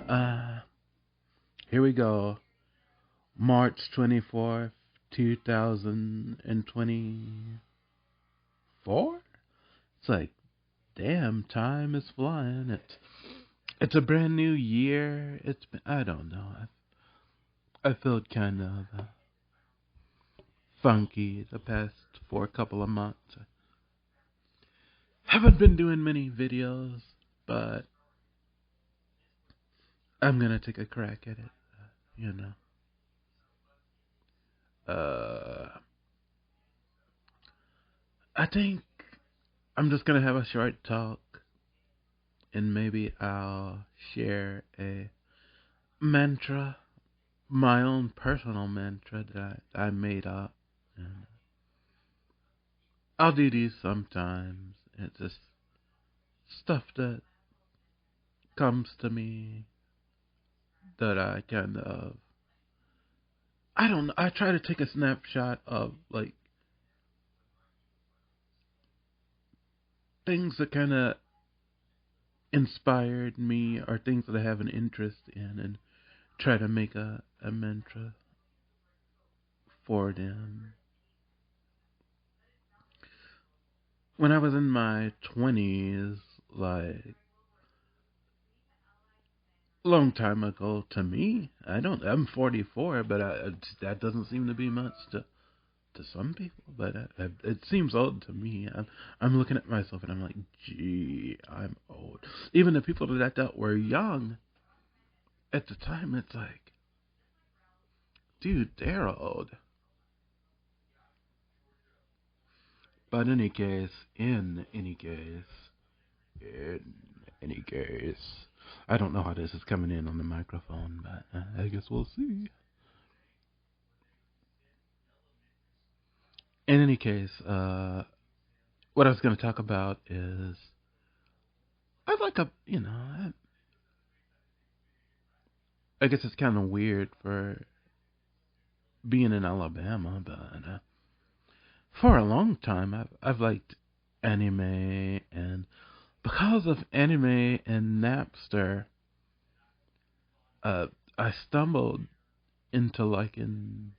Uh, Here we go. March 24th, 2024? It's like, damn, time is flying. It's a brand new year. I don't know. I felt kind of funky the past for a couple of months. Haven't been doing many videos, but I'm gonna take a crack at it, you know. I think I'm just gonna have a short talk, and maybe I'll share a mantra, my own personal mantra that I made up. And I'll do these sometimes. It's just stuff that comes to me that I kind of, I don't know. I try to take a snapshot of like things that kind of inspired me or things that I have an interest in, and try to make a mantra for them. When I was in my 20s, like a long time ago to me, I'm 44, but that doesn't seem to be much to some people, but it seems old to me. I'm looking at myself and I'm like, gee, I'm old. Even the people that I thought were young at the time, it's like, dude, they're old. But in any case, I don't know how this is coming in on the microphone, but I guess we'll see. In any case, what I was going to talk about is I like I guess it's kind of weird for being in Alabama, but for a long time I've liked anime, and because of anime and Napster, uh, I stumbled into liking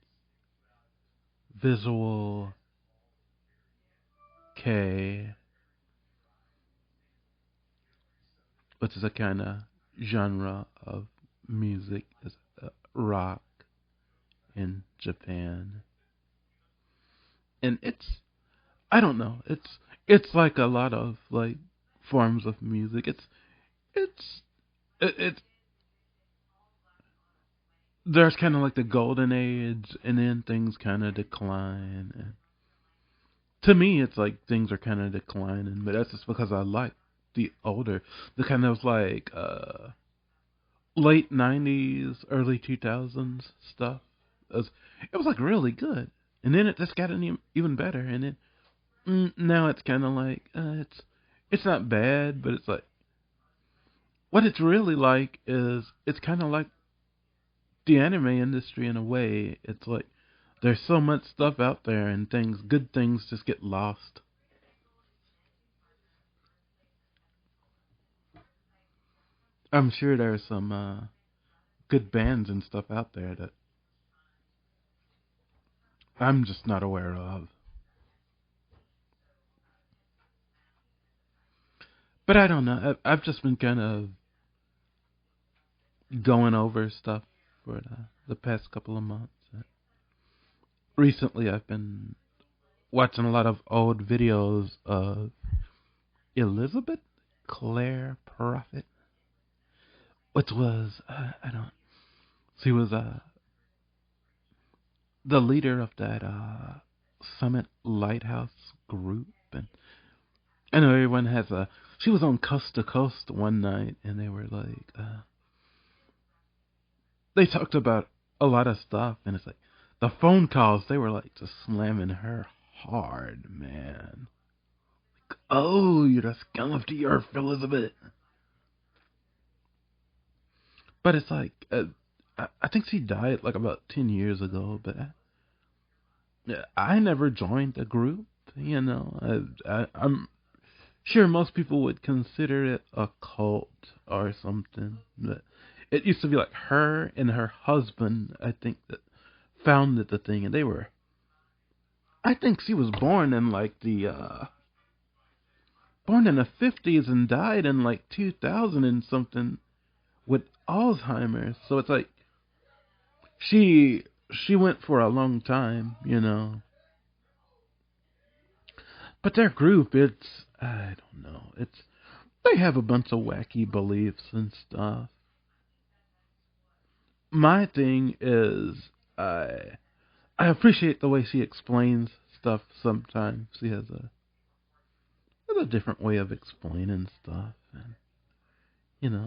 visual K, which is a kind of genre of music, is rock in Japan, and I don't know, it's like a lot of like forms of music. It's it's there's kind of like the golden age, and then things kind of decline. And to me, it's like things are kind of declining, but that's just because I like the kind of like late '90s, early 2000s stuff. It was like really good, and then it just got even better, and then now it's kind of like it's not bad, but it's like what it's really like is it's kind of like the anime industry in a way. It's like there's so much stuff out there, and good things just get lost. I'm sure there's some good bands and stuff out there that I'm just not aware of. But I don't know. I've just been kind of going over stuff for the past couple of months. Recently, I've been watching a lot of old videos of Elizabeth Clare Prophet, which was I don't. She was the leader of that Summit Lighthouse group, and I know everyone has a. She was on Coast to Coast one night, and they were like, they talked about a lot of stuff, and it's like the phone calls. They were like just slamming her hard, man. Oh, you're the scum of the earth, Elizabeth. But it's like, I think she died like about 10 years ago, but I never joined the group, you know. I'm sure, most people would consider it a cult or something. But it used to be like her and her husband, I think, that founded the thing, and they were. I think she was born in like born in the 50s and died in like 2000 and something with Alzheimer's. So it's like she went for a long time, you know. But their group, it's I don't know. It's they have a bunch of wacky beliefs and stuff. My thing is I appreciate the way she explains stuff sometimes. She has a different way of explaining stuff, and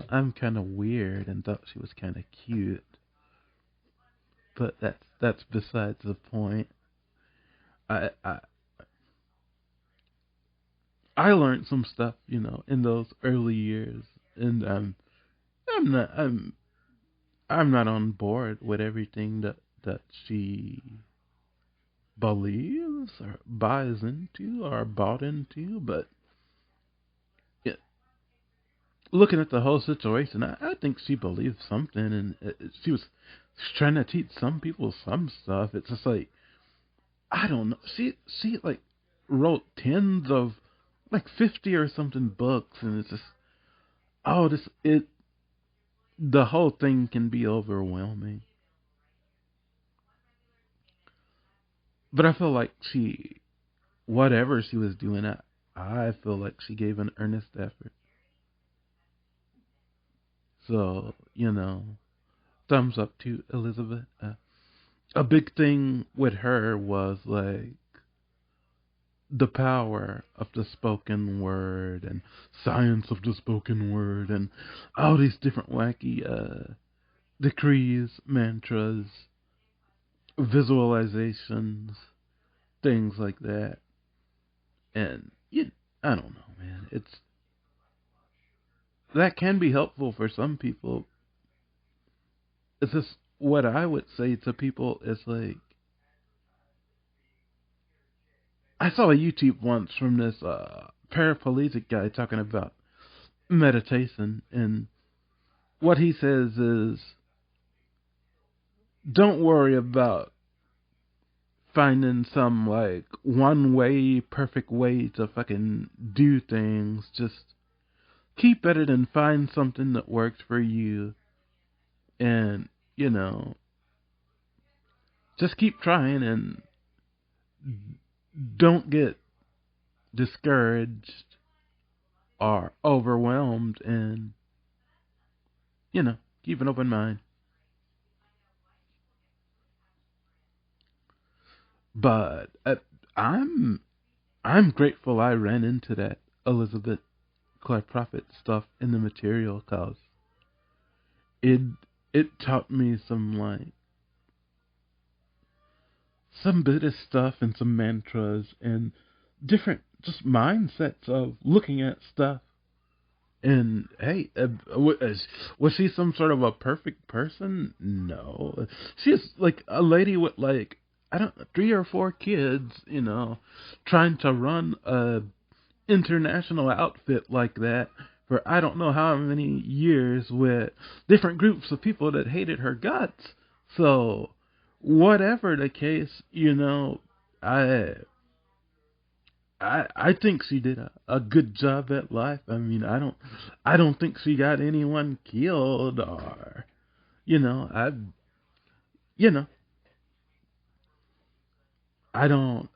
I'm kind of weird and thought she was kind of cute, but that's besides the point. I I I learned some stuff, in those early years, and I'm not I'm not on board with everything that she believes or buys into or bought into, but yeah, looking at the whole situation, I think she believed something, and she was trying to teach some people some stuff. It's just like I don't know. She like wrote tens of like 50 or something books, and it's just this it the whole thing can be overwhelming. But I feel like whatever she was doing, I feel like she gave an earnest effort. So, thumbs up to Elizabeth. A big thing with her was like the power of the spoken word and science of the spoken word and all these different wacky decrees, mantras, visualizations, things like that. And I don't know, man. It's that can be helpful for some people. It's just what I would say to people is like I saw a YouTube once from this paraplegic guy talking about meditation, and what he says is don't worry about finding some like one way perfect way to fucking do things. Just keep at it and find something that works for you, and you know just keep trying and don't get discouraged or overwhelmed, and keep an open mind. But I'm I'm grateful I ran into that Elizabeth Clark Prophet stuff in the material, cause it it taught me some Buddhist stuff and some mantras and different just mindsets of looking at stuff. And hey, was she some sort of a perfect person? No, she's like a lady with like I don't 3 or 4 kids, trying to run a international outfit like that for I don't know how many years with different groups of people that hated her guts. So, whatever the case, I I think she did a good job at life. I mean, I don't think she got anyone killed or you know, I you know, I don't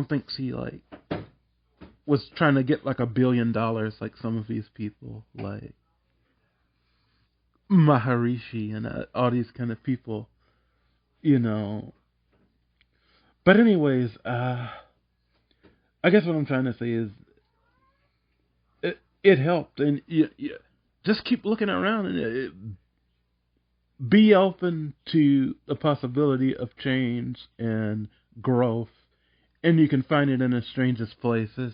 think she like was trying to get like $1 billion like some of these people like Maharishi and all these kind of people, you know. But anyways, I guess what I'm trying to say is it helped, and you just keep looking around and be open to the possibility of change and growth, and you can find it in the strangest places.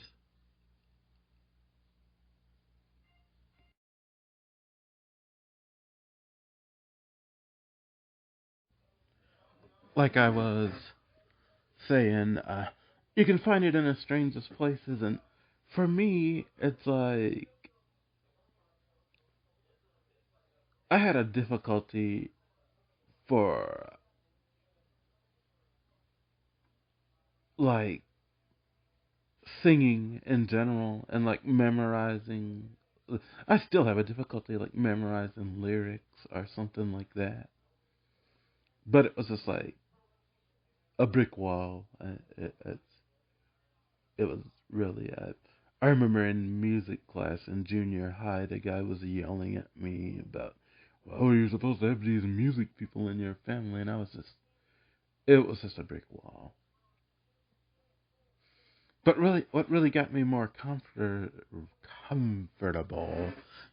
Like I was saying, you can find it in the strangest places, and for me, it's like I had a difficulty for like singing in general and like memorizing. I still have a difficulty like memorizing lyrics or something like that. But it was just like a brick wall. It was really. I remember in music class in junior high, the guy was yelling at me about, "Oh, you're supposed to have these music people in your family," and it was just a brick wall. But really, what really got me more comfortable,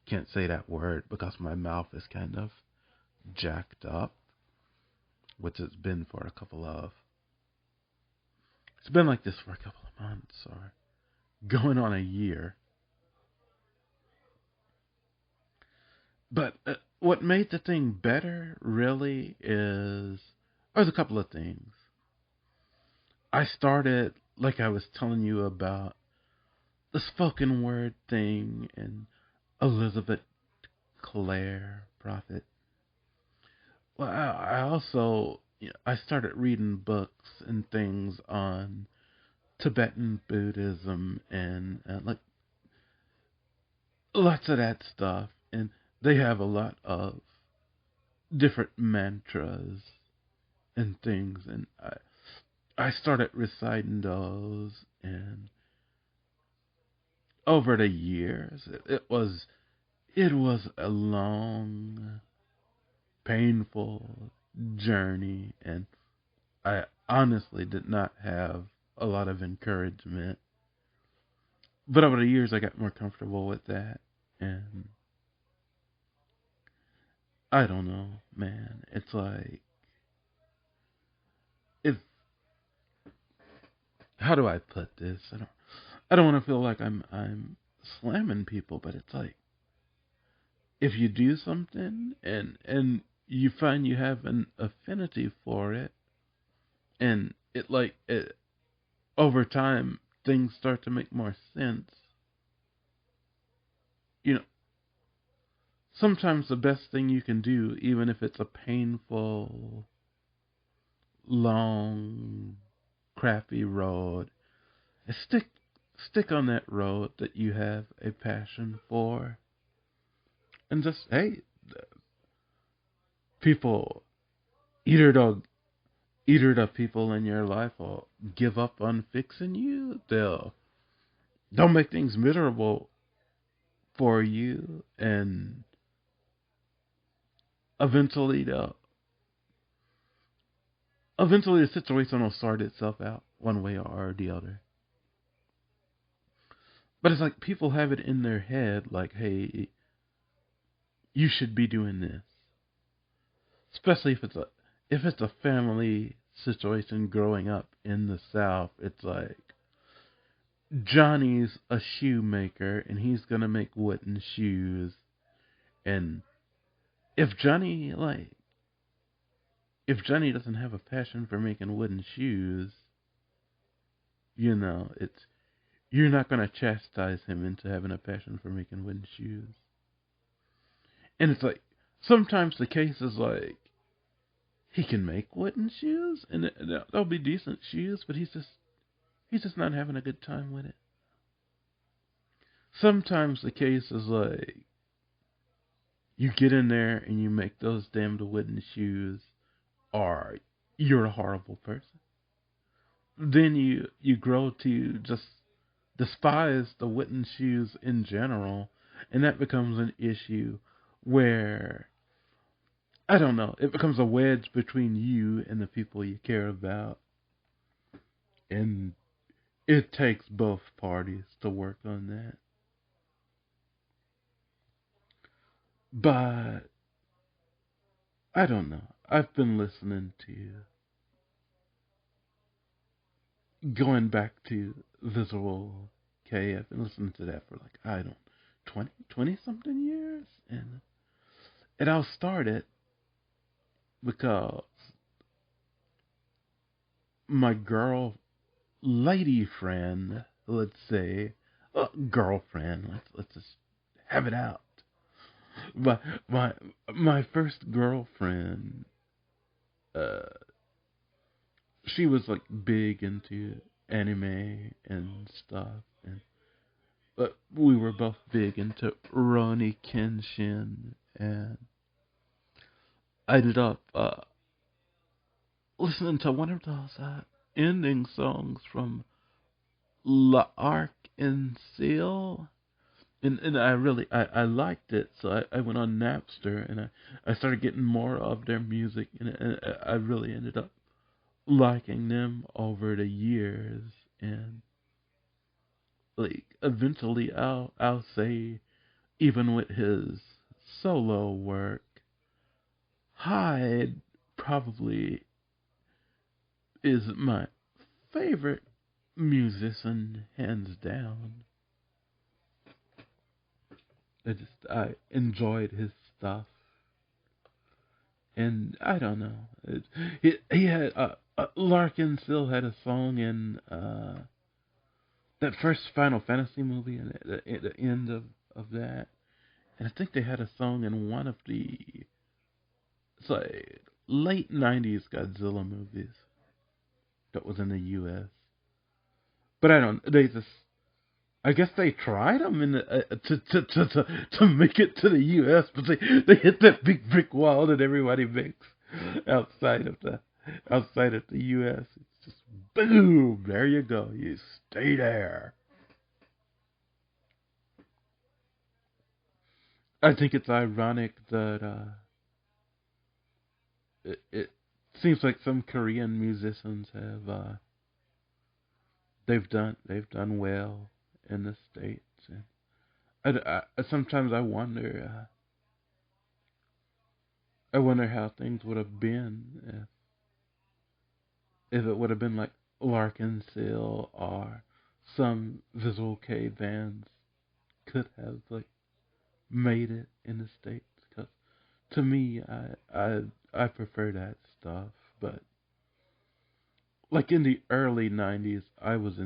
can't say that word because my mouth is kind of jacked up, which it's been for a couple of, it's been like this for a couple of months or going on a year. But what made the thing better really there's a couple of things. I started, like I was telling you about, the spoken word thing and Elizabeth Clare Prophet. Well, I also I started reading books and things on Tibetan Buddhism and like lots of that stuff, and they have a lot of different mantras and things, and I started reciting those, and over the years, it was a long, painful journey, and I honestly did not have a lot of encouragement. But over the years, I got more comfortable with that, and I don't know, man. It's like if how do I put this? I don't want to feel like I'm slamming people, but it's like if you do something and you find you have an affinity for it, and it over time things start to make more sense. You know, sometimes the best thing you can do, even if it's a painful, long, crappy road, is stick on that road that you have a passion for, and just hey, people, either the people in your life will give up on fixing you, they'll make things miserable for you, and eventually they'll eventually the situation will sort itself out one way or the other. But it's like people have it in their head, like, hey, you should be doing this, especially if it's a family situation growing up in the South. It's like Johnny's a shoemaker and he's gonna make wooden shoes, and if Johnny like if Johnny doesn't have a passion for making wooden shoes, it's you're not gonna chastise him into having a passion for making wooden shoes. And it's like sometimes the case is like he can make wooden shoes and they'll be decent shoes, but he's just not having a good time with it. Sometimes the case is like you get in there and you make those damned wooden shoes, or you're a horrible person. Then you grow to just despise the wooden shoes in general, and that becomes an issue where I don't know, it becomes a wedge between you and the people you care about, and it takes both parties to work on that. But I don't know. I've been listening to going back to Visual K. I've been listening to that for like I don't 20 something years, and it all started because my girl lady friend, let's say, girlfriend. Let's just have it out. My my my first girlfriend, uh, she was like big into anime and stuff, and but we were both big into Ronnie Kenshin, and I ended up listening to one of those ending songs from La Arc en Ciel. And I liked it, so I went on Napster and I started getting more of their music, and I really ended up liking them over the years. And like eventually I'll say, even with his solo work, Hyde probably is my favorite musician, hands down. I enjoyed his stuff, and I don't know. He had Larkin still had a song in that first Final Fantasy movie, and at the end of that, and I think they had a song in one of the, it's like late '90s Godzilla movies that was in the U.S. But I don't. They just, I guess they tried them in the, to make it to the U.S., but they hit that big brick wall that everybody makes outside of the U.S. It's just boom. There you go. You stay there. I think it's ironic that it seems like some Korean musicians have they've done well in the States, and sometimes I wonder how things would have been if it would have been like Larkin Seal or some Visual K bands could have like made it in the States. Because to me, I prefer that stuff. But like in the early '90s, I was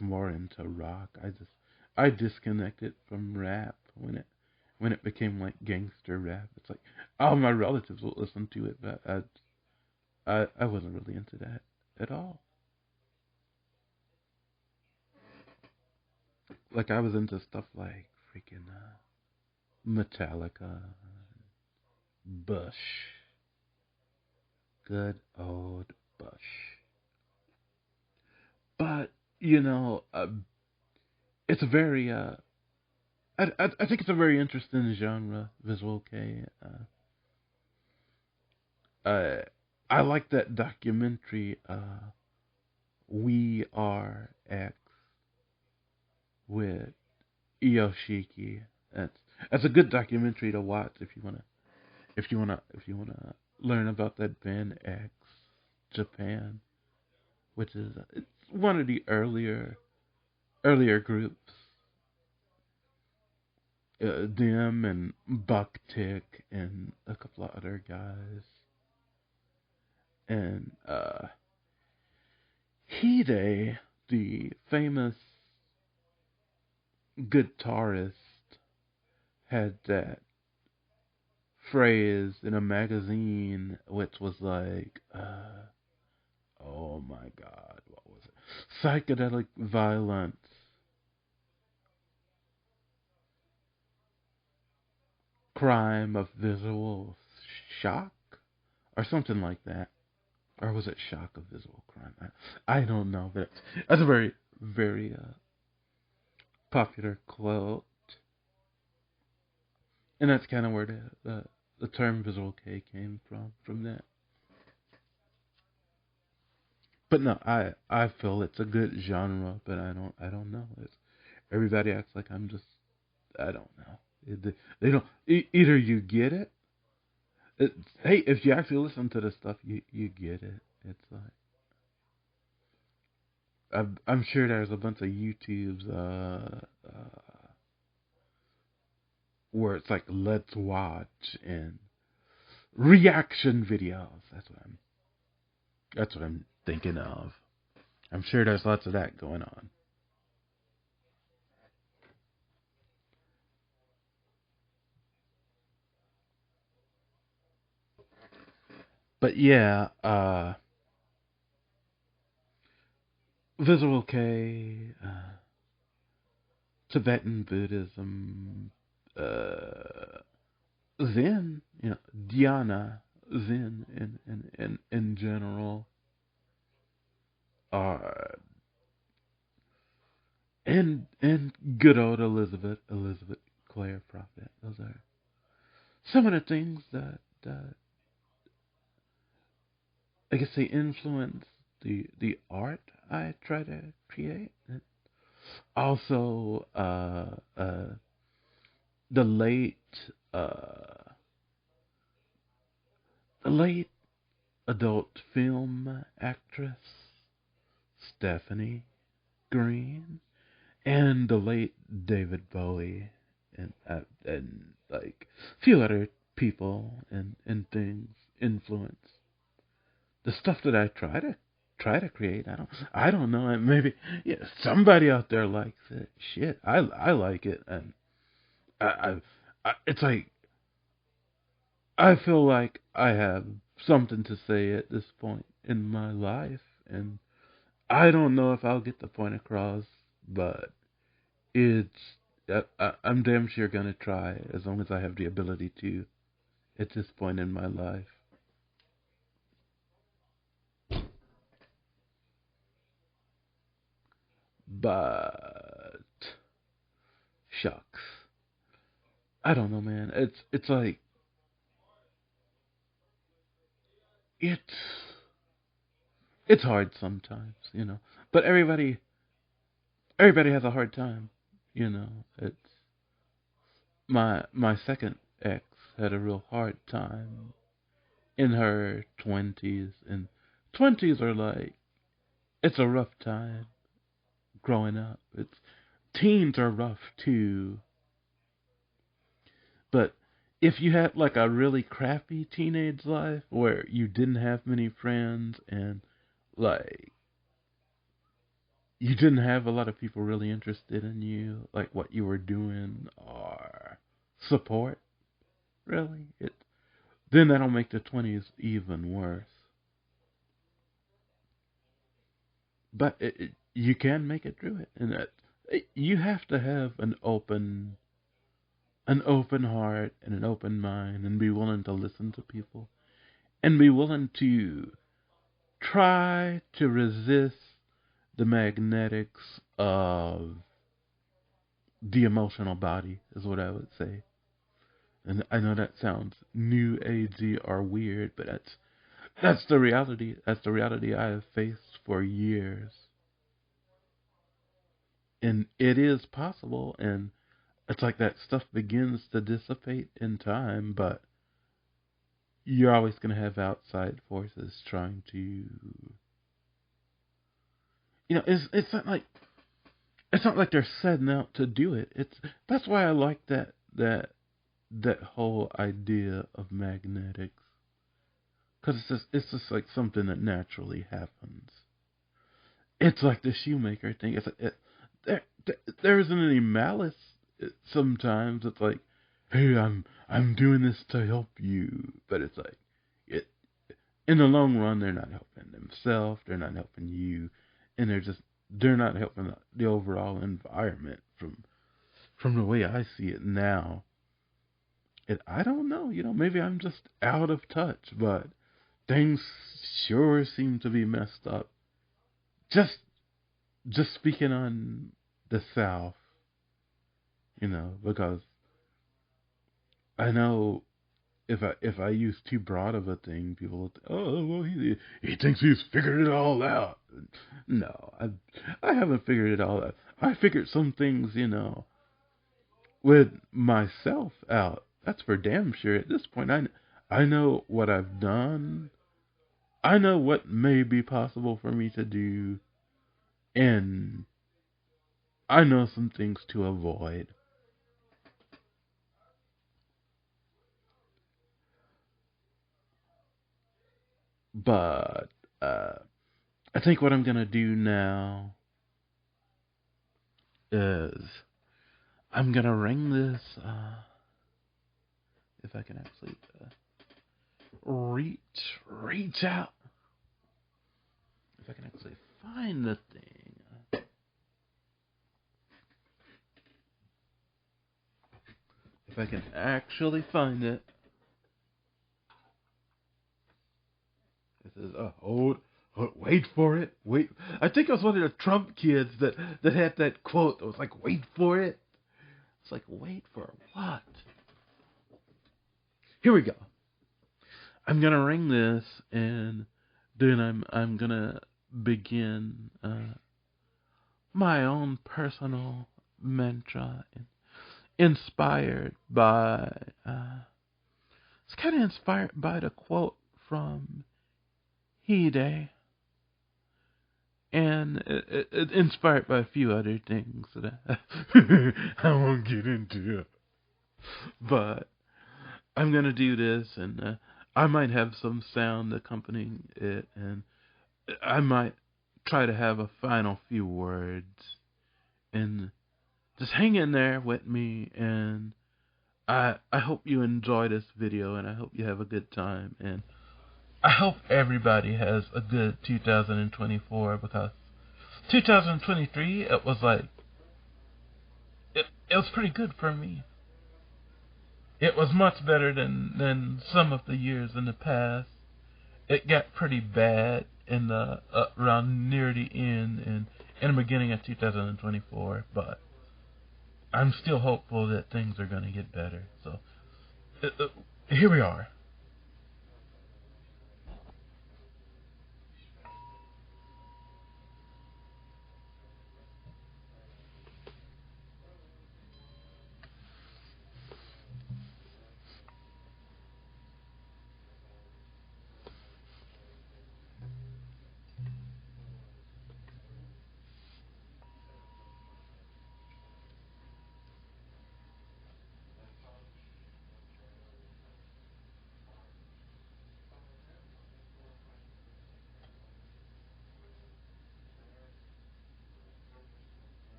more into rock. I disconnected from rap when it became like gangster rap. It's like all my relatives would listen to it, but I wasn't really into that at all. Like I was into stuff like freaking Metallica, Bush, good old Bush. But you know, it's a very I think it's a very interesting genre, Visual K. Uh, I like that documentary, We Are X, with Yoshiki. That's a good documentary to watch if you wanna learn about that band X Japan, which is it's one of the earlier groups. Them and Buck Tick and a couple of other guys, and Hide, the famous guitarist, had that phrase in a magazine which was like, oh my god, what was it? Psychedelic violence, crime of visual shock, or something like that. Or was it shock of visual crime? I don't know, but that's a very popular quote, and that's kind of where the term visual K came from that. But no, I feel it's a good genre, but I don't know. Everybody acts like I'm just, I don't know. They don't, either you get it. Hey, if you actually listen to the stuff, you get it. It's like I'm sure there's a bunch of YouTubes where it's like let's watch and reaction videos. That's what I'm thinking of. I'm sure there's lots of that going on. But yeah, visual K, Tibetan Buddhism, uh, Zen, dhyana, Zen in general, uh, and good old Elizabeth Clare Prophet. Those are some of the things that I guess they influence the art I try to create. And also, the uh, late adult film actress Stephanie Green, and the late David Bowie, and like a few other people and things influence the stuff that I try to create. I don't know. Maybe somebody out there likes it. Shit, I like it, and I, it's like I feel like I have something to say at this point in my life, and I don't know if I'll get the point across, but it's I'm damn sure gonna try as long as I have the ability to at this point in my life. But shucks, I don't know, man. It's like it's it's hard sometimes, But everybody has a hard time, It's my second ex had a real hard time in her 20s, and 20s are like it's a rough time growing up. It's teens are rough too, but if you had like a really crappy teenage life where you didn't have many friends and like you didn't have a lot of people really interested in you, like what you were doing or support, really, then that'll make the 20s even worse. But you can make it through it, and you have to have an open heart and an open mind, and be willing to listen to people, and be willing to try to resist the magnetics of the emotional body, is what I would say. And I know that sounds new agey or weird, but that's the reality. That's the reality I have faced for years, and it is possible. And it's like that stuff begins to dissipate in time, but you're always going to have outside forces trying to, it's not like they're setting out to do it. That's why I like that whole idea of magnetics, because it's just like something that naturally happens. It's like the shoemaker thing. It's like there, there isn't any malice. Sometimes it's like, hey, I'm doing this to help you, but it's like it in the long run they're not helping themselves. They're not helping you, and they're not helping the overall environment from the way I see it now. I don't know. Maybe I'm just out of touch, but things sure seem to be messed up. Just just speaking on the South, because I know if I use too broad of a thing, people will, oh well, he thinks he's figured it all out. No, I haven't figured it all out. I figured some things, with myself out. That's for damn sure. At this point, I know what I've done. I know what may be possible for me to do, and I know some things to avoid. But uh, I think what I'm gonna do now is I'm gonna ring this. If I can actually reach out. If I can actually find the thing. If I can actually find it. It says, wait for it. Wait. I think I was one of the Trump kids that had that quote. It was like, wait for it. It's like, wait for what? Here we go. I'm gonna ring this, and then I'm gonna begin my own personal mantra, inspired by. It's kind of inspired by the quote from Hide, and it inspired by a few other things that I won't get into. But I'm gonna do this, and I might have some sound accompanying it, and I might try to have a final few words, and just hang in there with me, and I hope you enjoy this video, and I hope you have a good time, and I hope everybody has a good 2024, because 2023, it was like, it was pretty good for me. It was much better than some of the years in the past. It got pretty bad in the around near the end and in the beginning of 2024, but I'm still hopeful that things are going to get better. So here we are.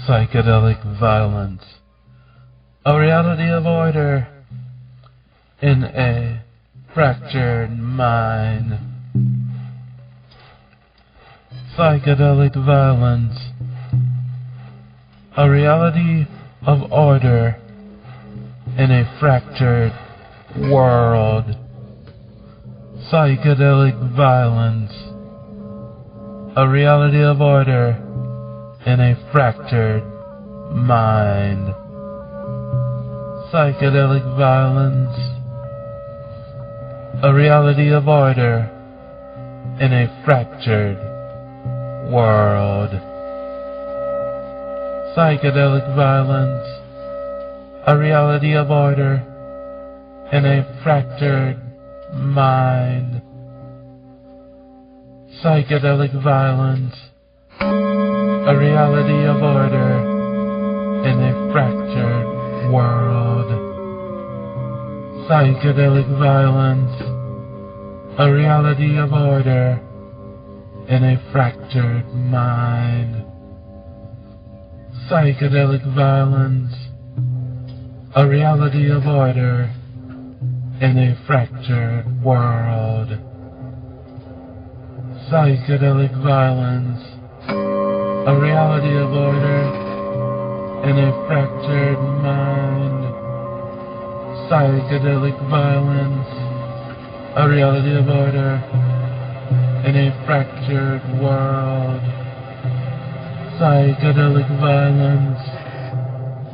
Psychedelic violence, a reality of order in a fractured mind. Psychedelic violence, a reality of order in a fractured world. Psychedelic violence, a reality of order in a fractured mind. Psychedelic violence, a reality of order in a fractured world. Psychedelic violence, a reality of order in a fractured mind. Psychedelic violence, a reality of order in a fractured world. Psychedelic violence, a reality of order in a fractured mind. Psychedelic violence, a reality of order in a fractured world. Psychedelic violence, a reality of order in a fractured mind. Psychedelic violence, a reality of order in a fractured world. Psychedelic violence,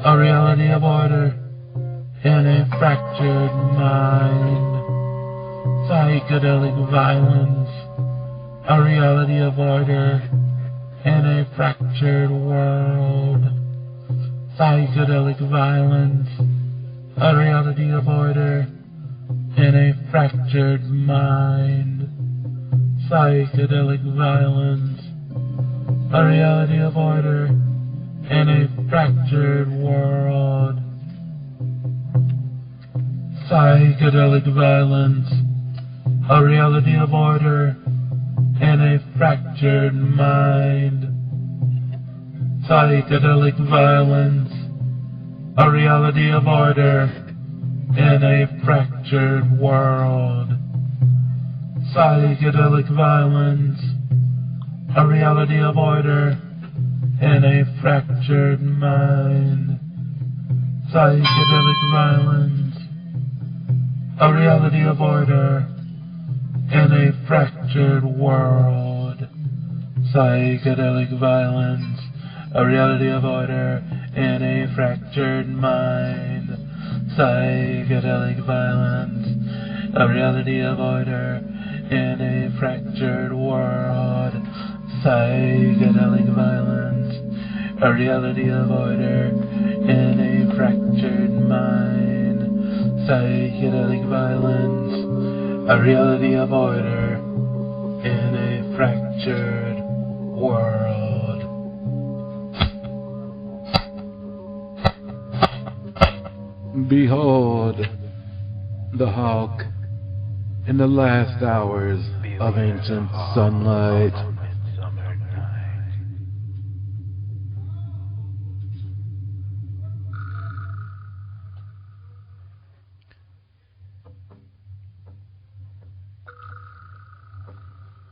a reality of order in a fractured mind. Psychedelic violence, a reality of order in a fractured world. Psychedelic violence, a reality of order in a fractured mind. Psychedelic violence, a reality of order in a fractured world. Psychedelic violence, a reality of order in a fractured mind. Psychedelic violence, a reality of order in a fractured world. Psychedelic violence, a reality of order in a fractured mind. Psychedelic violence, a reality of order in a fractured world. Psychedelic violence, a reality of order in a fractured mind. Psychedelic violence, a reality of order in a fractured world. Psychedelic violence, a reality of order in a fractured mind. Psychedelic violence, a reality of order in a fractured world. Behold the hawk in the last hours of ancient sunlight.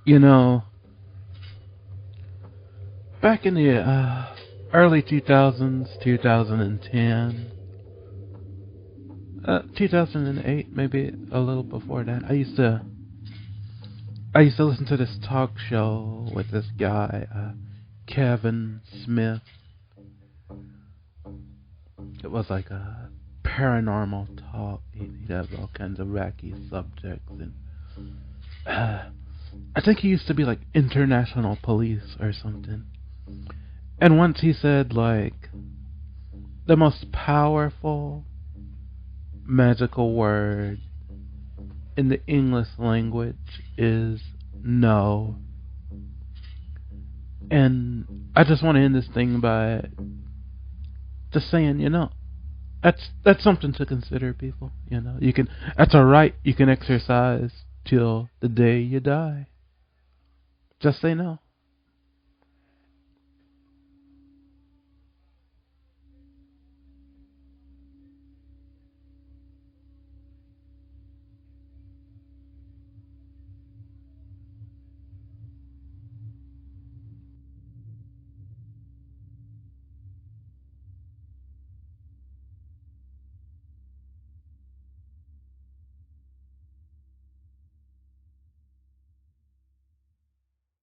You know, back in the early 2000s, 2010, 2008, maybe a little before that, I used to listen to this talk show with this guy, Kevin Smith. It was like a paranormal talk. He'd have all kinds of wacky subjects, and I think he used to be like international police or something. And once he said, like, the most powerful magical word in the English language is no. And I just want to end this thing by just saying, that's something to consider, people. That's a right you can exercise till the day you die. Just say no.